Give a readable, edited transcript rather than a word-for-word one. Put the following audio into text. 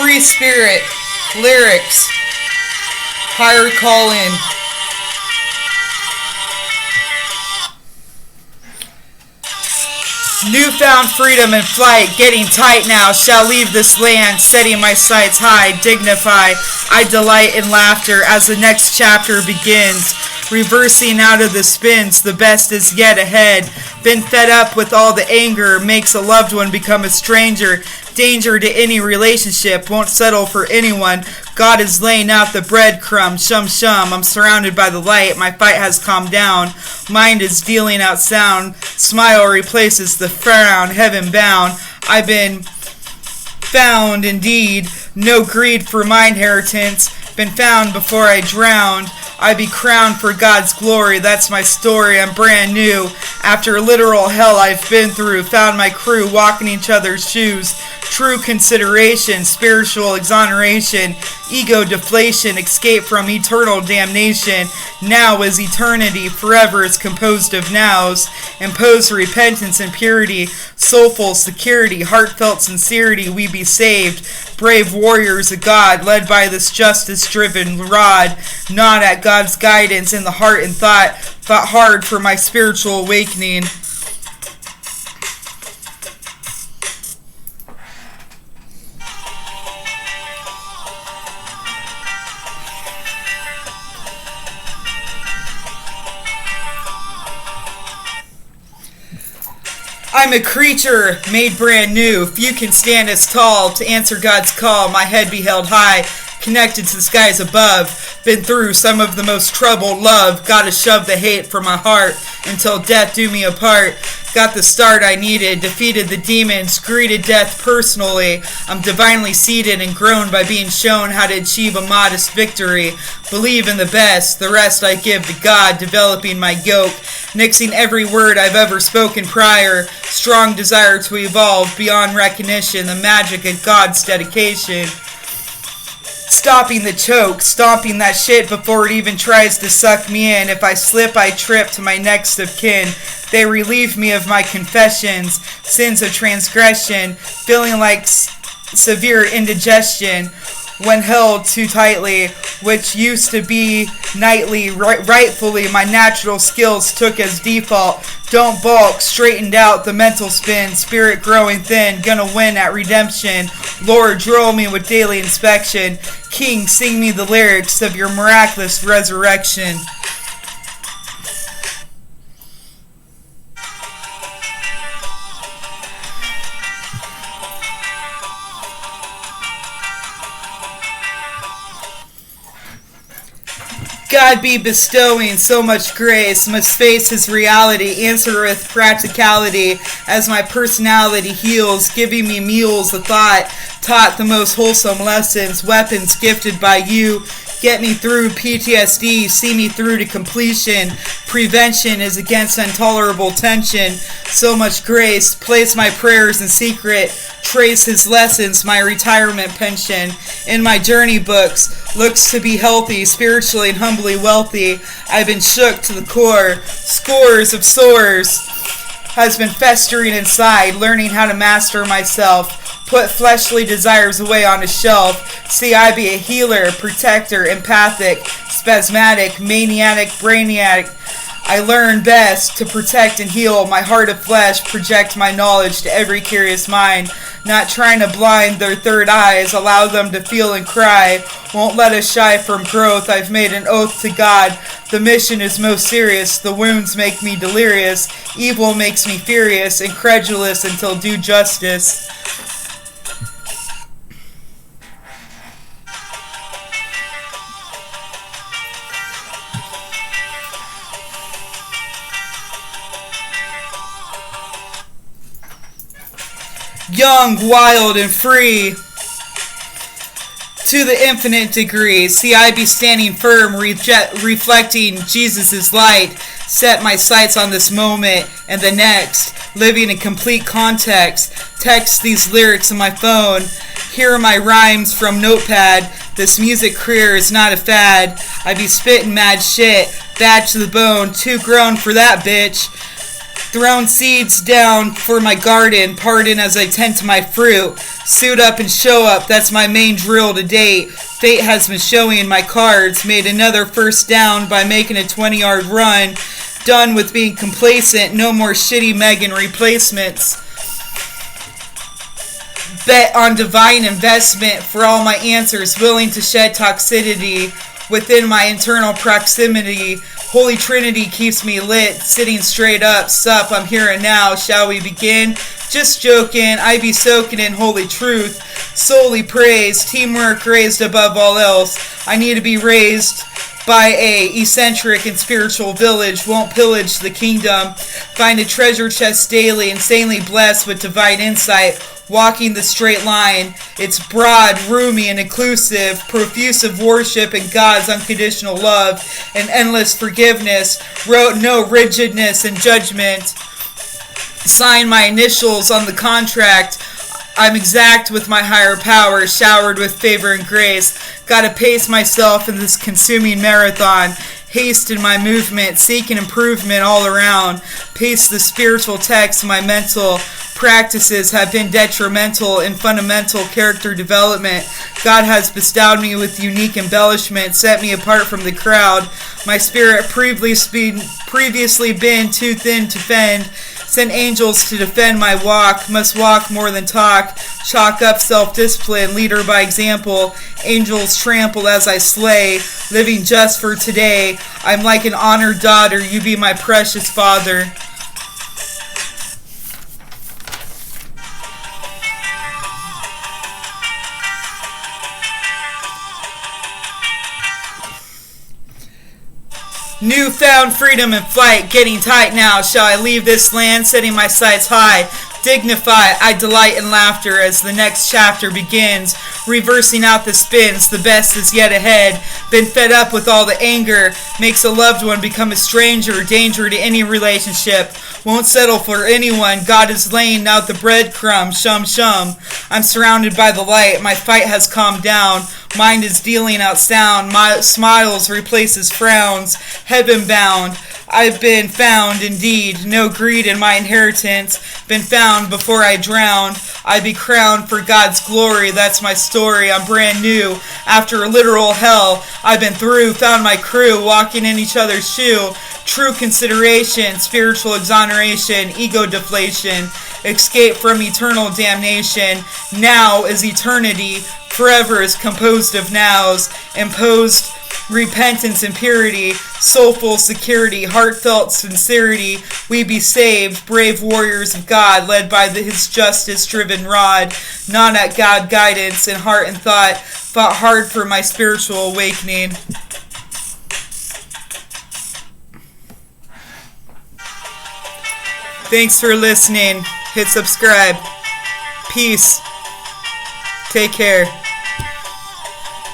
Free spirit, lyrics, higher calling. Newfound freedom and flight, getting tight now, shall leave this land, setting my sights high, dignify. I delight in laughter as the next chapter begins. Reversing out of the spins, the best is yet ahead. Been fed up with all the anger, makes a loved one become a stranger. Danger to any relationship, won't settle for anyone. God is laying out the breadcrumbs, shum shum. I'm surrounded by the light, my fight has calmed down. Mind is dealing out sound, smile replaces the frown, heaven bound. I've been found indeed, no greed for my inheritance. Been found before I drowned. I be crowned for God's glory, that's my story, I'm brand new. After literal hell I've been through, found my crew walking each other's shoes. True consideration, spiritual exoneration, ego deflation, escape from eternal damnation. Now is eternity, forever is composed of nows. Impose repentance and purity, soulful security, heartfelt sincerity, we be saved. Brave warriors of God, led by this justice-driven rod. Nod at God's guidance in the heart and thought hard for my spiritual awakening. I'm a creature made brand new. Few can stand as tall to answer God's call. My head be held high, connected to the skies above. Been through some of the most troubled love. Gotta shove the hate from my heart until death do me apart. Got the start I needed, defeated the demons, greeted death personally. I'm divinely seated and grown by being shown how to achieve a modest victory. Believe in the best, the rest I give to God, developing my yoke, nixing every word I've ever spoken prior. Strong desire to evolve beyond recognition, the magic of God's dedication. Stopping the choke, stomping that shit before it even tries to suck me in. If I slip, I trip to my next of kin. They relieve me of my confessions, sins of transgression, feeling like severe indigestion when held too tightly, which used to be nightly. Rightfully, my natural skills took as default. Don't balk, straightened out the mental spin, spirit growing thin, gonna win at redemption. Lord, drill me with daily inspection. King, sing me the lyrics of your miraculous resurrection. God be bestowing so much grace, must face his reality, answer with practicality, as my personality heals, giving me mules of thought, taught the most wholesome lessons, weapons gifted by you, get me through PTSD, see me through to completion, prevention is against intolerable tension, so much grace, place my prayers in secret, trace his lessons, my retirement pension, in my journey books, looks to be healthy, spiritually and humbly wealthy, I've been shook to the core, scores of sores has been festering inside, learning how to master myself, put fleshly desires away on a shelf, see I be a healer, protector, empathic, spasmodic, maniac, brainiac, I learn best to protect and heal my heart of flesh, project my knowledge to every curious mind, not trying to blind their third eyes, allow them to feel and cry, won't let us shy from growth, I've made an oath to God, the mission is most serious, the wounds make me delirious, evil makes me furious, incredulous until due justice. Young, wild, and free, to the infinite degree. See, I be standing firm, reflecting Jesus' light. Set my sights on this moment and the next, living in complete context. Text these lyrics on my phone. Here are my rhymes from Notepad. This music career is not a fad. I be spitting mad shit, bad to the bone, too grown for that bitch. Thrown seeds down for my garden, pardon as I tend to my fruit. Suit up and show up, that's my main drill to date. Fate has been showing my cards, made another first down by making a 20-yard run. Done with being complacent, no more shitty Megan replacements. Bet on divine investment for all my answers, willing to shed toxicity within my internal proximity. Holy Trinity keeps me lit, sitting straight up. Sup, I'm here and now. Shall we begin? Just joking, I be soaking in holy truth. Solely praise, teamwork raised above all else. I need to be raised by a eccentric and spiritual village. Won't pillage the kingdom. Find a treasure chest daily, insanely blessed with divine insight. Walking the straight line, it's broad, roomy, and inclusive, profuse of worship and God's unconditional love and endless forgiveness. Wrote no rigidness and judgment. Sign my initials on the contract. I'm exact with my higher power, showered with favor and grace. Gotta pace myself in this consuming marathon. Haste in my movement, seeking improvement all around. Pace the spiritual text, my mental practices have been detrimental in fundamental character development. God has bestowed me with unique embellishment, set me apart from the crowd. My spirit previously been too thin to fend. Send angels to defend my walk, must walk more than talk. Chalk up self-discipline, leader by example. Angels trample as I slay, living just for today. I'm like an honored daughter, you be my precious father. Newfound freedom and flight, getting tight now. Shall I leave this land, setting my sights high? Dignify, I delight in laughter as the next chapter begins. Reversing out the spins, the best is yet ahead. Been fed up with all the anger, makes a loved one become a stranger. Danger to any relationship, won't settle for anyone. God is laying out the breadcrumb, shum shum. I'm surrounded by the light, my fight has calmed down. Mind is dealing out sound, my smiles replaces frowns. Heaven bound, I've been found indeed, no greed in my inheritance. Been found before I drowned. I be crowned for God's glory, that's my story. I'm brand new, after a literal hell I've been through. Found my crew, walking in each other's shoe. True consideration, spiritual exoneration, ego deflation. Escape from eternal damnation. Now is eternity, forever is composed of nows. Imposed repentance and purity, soulful security, heartfelt sincerity. We be saved, brave warriors of God, led by his justice-driven rod. Not at God guidance in heart and thought, fought hard for my spiritual awakening. Thanks for listening. Hit subscribe. Peace. Take care.